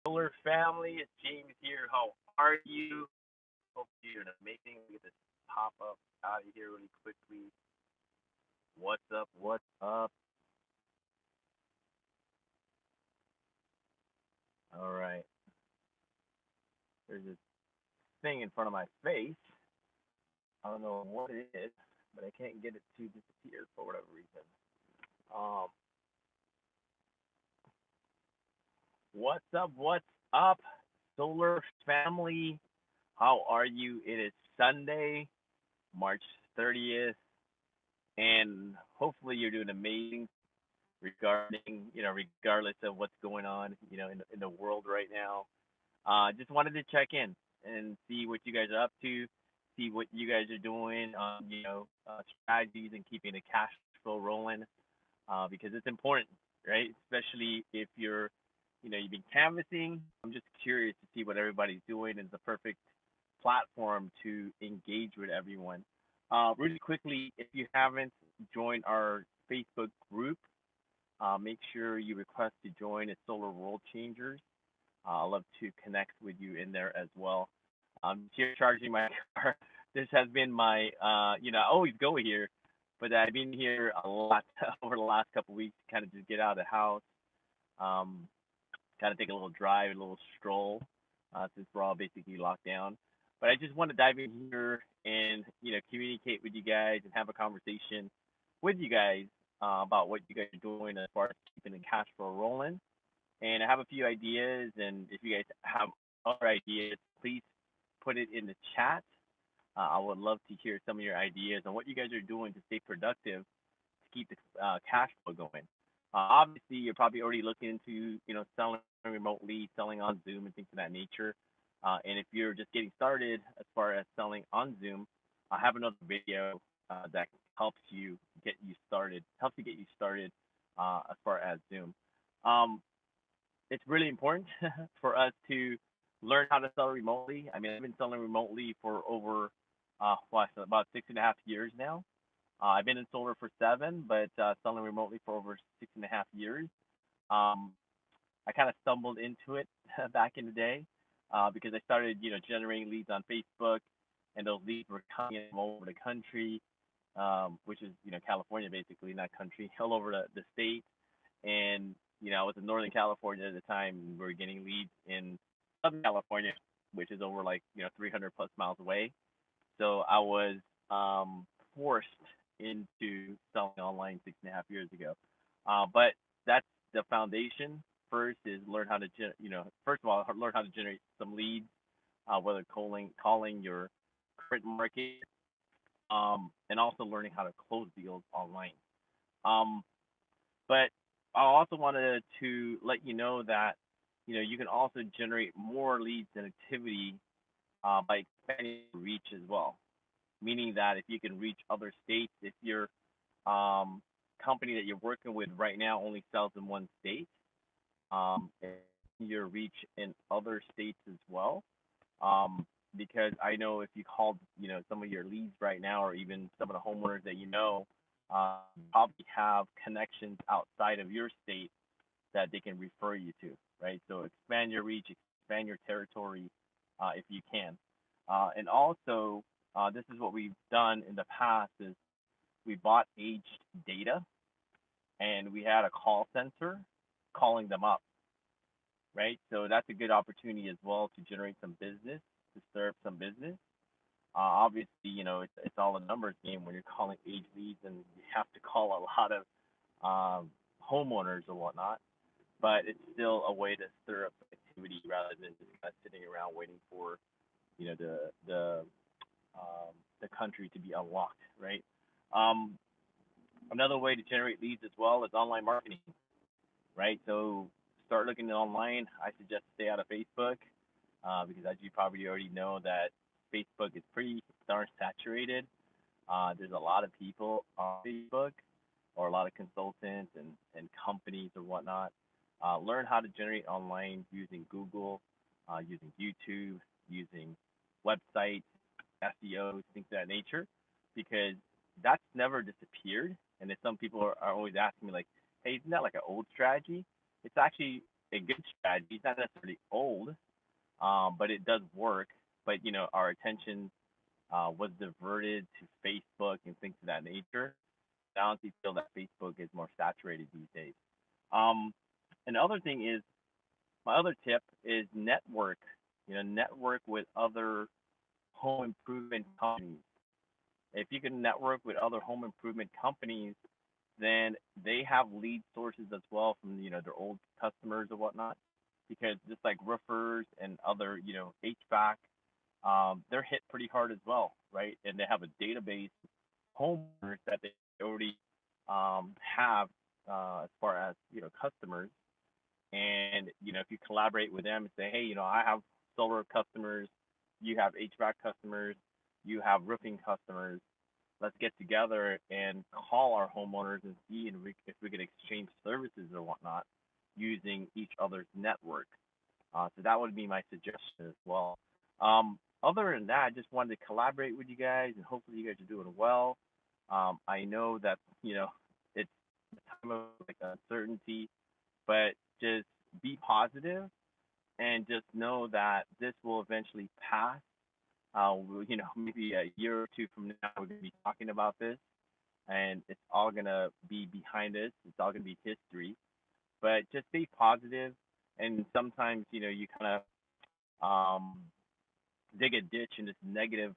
Solar family, it's James here. How are you? Hope you're doing amazing. Let me get this pop up out of here really quickly. What's up? What's up? All right. There's this thing in front of my face. I don't know what it is, but I can't get it to disappear for whatever reason. Um, what's up? What's up? Solar family, how are you? It is Sunday, March 30th, and hopefully you're doing amazing regarding, regardless of what's going on, in the world right now. Just wanted to check in and see what you guys are up to, see what you guys are doing on, strategies and keeping the cash flow rolling, because it's important, right? Especially if you've been canvassing. I'm just curious to see what everybody's doing, and it's the perfect platform to engage with everyone. Really quickly, if you haven't joined our Facebook group, make sure you request to join at Solar World Changers. I'd love to connect with you in there as well. I'm here charging my car. This has been my, I always go here, but I've been here a lot over the last couple of weeks to kind of just get out of the house, um, kind of take a little drive, a little stroll, since we're all basically locked down. But I just want to dive in here and communicate with you guys and have a conversation with you guys about what you guys are doing as far as keeping the cash flow rolling. And I have a few ideas, and if you guys have other ideas, please put it in the chat. I would love to hear some of your ideas on what you guys are doing to stay productive to keep the cash flow going. Obviously, you're probably already looking into selling remotely, selling on Zoom, and things of that nature. And if you're just getting started as far as selling on Zoom, I have another video that helps you get you started as far as Zoom. Um, it's really important for us to learn how to sell remotely. I mean, I've been selling remotely for over about 6.5 years now. I've been in solar for 7, but selling remotely for over 6.5 years. Um, I kind of stumbled into it back in the day because I started, generating leads on Facebook, and those leads were coming in from all over the country, which is, California basically, not country, all over the state. And I was in Northern California at the time. And we were getting leads in Southern California, which is over like 300 plus miles away. So I was forced into selling online 6.5 years ago. But that's the foundation. First is learn how to first of all learn how to generate some leads, whether calling your current market, and also learning how to close deals online. Um, but I also wanted to let you know that you can also generate more leads and activity by expanding your reach as well. Meaning that if you can reach other states, if your company that you're working with right now only sells in one state, and your reach in other states as well. Because I know if you called, some of your leads right now, or even some of the homeowners that probably have connections outside of your state that they can refer you to, right? So expand your reach, expand your territory, if you can. And also, this is what we've done in the past: is we bought aged data, and we had a call center calling them up, right? So that's a good opportunity as well to generate some business, to stir up some business. Obviously, it's all a numbers game when you're calling age leads, and you have to call a lot of homeowners or whatnot. But it's still a way to stir up activity rather than just kind of sitting around waiting for the country to be unlocked, right? Um, Another way to generate leads as well is online marketing, right? So start looking at online. I suggest stay out of Facebook because, as you probably already know, that Facebook is pretty darn saturated. There's a lot of people on Facebook, or a lot of consultants and companies or whatnot. Learn how to generate online using Google, using YouTube, using websites, SEOs, things of that nature, because that's never disappeared. And then some people are always asking me like, "Hey, isn't that like an old strategy?" It's actually a good strategy. It's not necessarily old, but it does work. But our attention was diverted to Facebook and things of that nature. I honestly feel that Facebook is more saturated these days. Um, Another thing is my other tip is network. Network with other home improvement companies. If you can network with other home improvement companies, then they have lead sources as well from their old customers or whatnot. Because just like roofers and other HVAC, they're hit pretty hard as well, right? And they have a database of homeowners that they already have as far as customers. And if you collaborate with them and say, hey, I have solar customers, you have HVAC customers, you have roofing customers. Let's get together and call our homeowners and see if we can exchange services or whatnot using each other's network. So that would be my suggestion as well. Other than that, I just wanted to collaborate with you guys, and hopefully you guys are doing well. I know that it's a time of like uncertainty, but just be positive and just know that this will eventually pass. Maybe a year or two from now, we're going to be talking about this, and it's all going to be behind us. It's all going to be history. But just be positive, and sometimes, you kind of dig a ditch in this negative,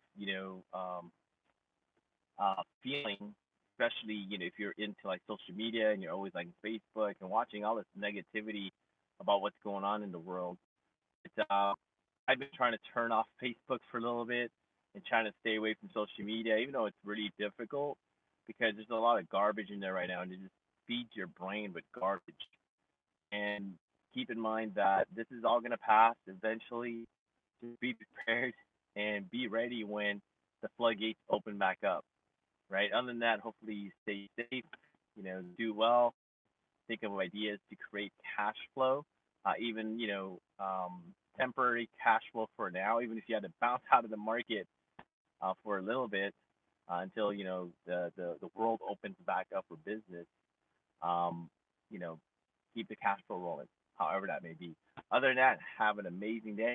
feeling, especially if you're into like social media and you're always like Facebook and watching all this negativity about what's going on in the world. It's I've been trying to turn off Facebook for a little bit and trying to stay away from social media, even though it's really difficult because there's a lot of garbage in there right now, and it just feeds your brain with garbage. And keep in mind that this is all gonna pass eventually. Just be prepared and be ready when the floodgates open back up. Right. Other than that, hopefully you stay safe. Do well. Think of ideas to create cash flow, even temporary cash flow for now. Even if you had to bounce out of the market for a little bit until the world opens back up for business. Um, you know, Keep the cash flow rolling, however that may be. Other than that, have an amazing day.